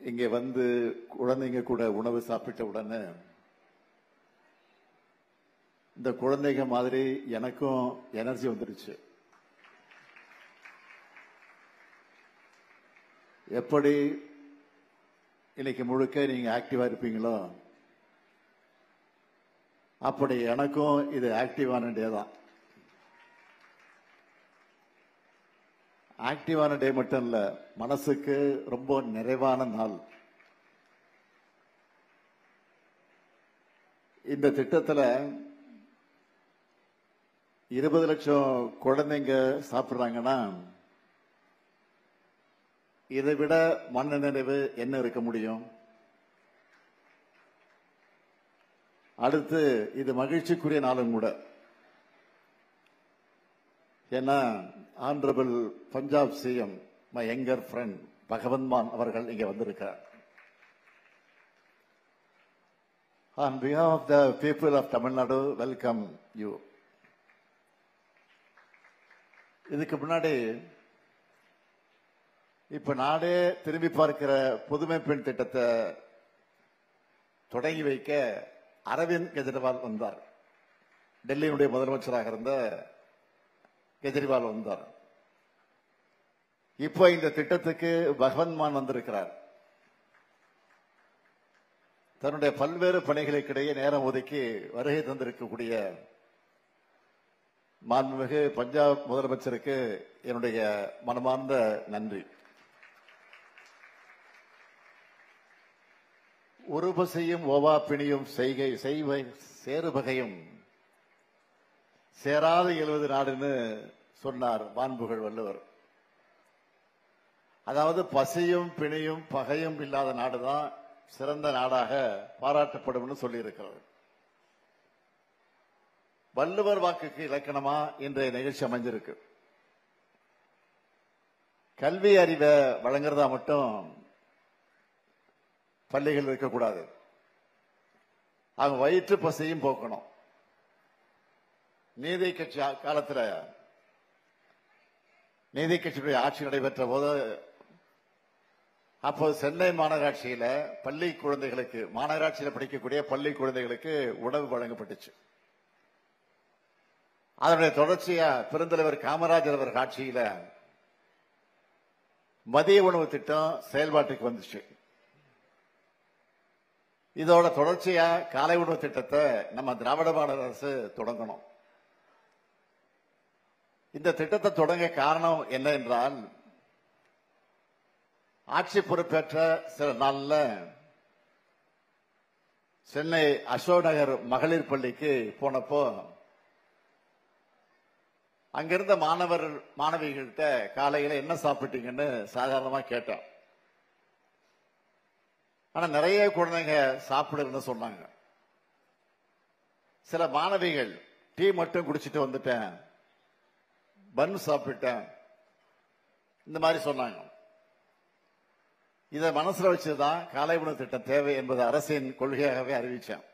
இங்கே வந்து குழந்தைங்க கூட உணவு சாப்பிட்ட உடனே இந்த குழந்தைங்க மாதிரி எனக்கும் எனர்ஜி வந்துருச்சு. எப்படி இன்னைக்கு முழுக்க நீங்க ஆக்டிவா இருப்பீங்களோ அப்படி எனக்கும் இது ஆக்டிவான டே தான். ஆக்டிவான டே மட்டும் இல்ல, மனசுக்கு ரொம்ப நிறைவான நாள். இந்த திட்டத்தில் 20 லட்சம் குழந்தைங்க சாப்பிடுறாங்கன்னா இதை விட மன நிறைவு என்ன இருக்க முடியும்? அடுத்து இது மகிழ்ச்சிக்குரிய நாளும் கூட. ஏன்னா honourable Punjab CM my younger friend Bhagwant மான் அவர்கள் இங்க வந்திருக்கார். On behalf of the people of Tamil Nadu, welcome you. இதுக்கு முன்னாடி இப்ப நாடே திரும்பி பார்க்கிற புதுமை பெண் திட்டத்தை தொடங்கி வைக்க அரவிந்த் கெஜ்ரிவால் வந்தார். டெல்லியினுடைய முதலமைச்சராக இருந்த கெஜ்ரிவால் வந்தார். இப்போ இந்த திட்டத்துக்கு பகவந்த் மான் வந்திருக்கிறார். தன்னுடைய பல்வேறு பணிகளுக்கிடையே நேரம் ஒதுக்கி வருகை தந்திருக்கக்கூடிய மாண்புமிகு பஞ்சாப் முதலமைச்சருக்கு என்னுடைய மனமார்ந்த நன்றி. உருபசையும் ஓவா பிணியும் சேருபகையும் சேராத 70 நாடுன்னு சொன்னார் மாண்புகள் வள்ளுவர். அதாவது பசியும் பிணியும் பகையும் இல்லாத நாடுதான் சிறந்த நாடாக பாராட்டப்படும் சொல்லி இருக்கிறது. வள்ளுவர் வாக்குக்கு இலக்கணமா இன்றைய நிகழ்ச்சி அமைஞ்சிருக்கு. கல்வி அறிவை வழங்குறதா மட்டும் பள்ளிகள் இருக்கக்கூடாது. அவங்க வயிற்று பசியும் போக்கணும். நீதி கட்சி காலத்தில் நீதி கட்சியுடைய ஆட்சி நடைபெற்ற போது அப்போது சென்னை மாநகராட்சியில பள்ளி குழந்தைகளுக்கு, மாநகராட்சியில் படிக்கக்கூடிய பள்ளி குழந்தைகளுக்கு உணவு வழங்கப்பட்டுச்சு. அதனுடைய தொடர்ச்சியா பெருந்தலைவர் காமராஜர் அவர் ஆட்சியில மதிய உணவு திட்டம் செயல்பாட்டுக்கு வந்துச்சு. இதோட தொடர்ச்சியா காலை உணவு திட்டத்தை நம்ம திராவிட மாடல் அரசு தொடங்கணும். இந்த திட்டத்தை தொடங்க காரணம் என்ன என்றால், ஆட்சி பொறுப்பேற்ற சில நாள்ல சென்னை அசோக் நகர் மகளிர் பள்ளிக்கு போனப்போ அங்கிருந்த மாணவிகள்கிட்ட காலையில என்ன சாப்பிட்டீங்கன்னு சாதாரணமா கேட்டேன். ஆனா நிறைய குழந்தைங்க சாப்பிடுன்னு சொன்னாங்க. சில மாணவிகள் டீ மட்டும் குடிச்சிட்டு வந்துட்டேன், பன் சாப்பிட்டேன், இந்த மாதிரி சொன்னாங்க. இதை மனசுல வச்சுதான் காலை உணவு திட்டம் தேவை என்பது அரசின் கொள்கையாகவே அறிவிச்சேன்.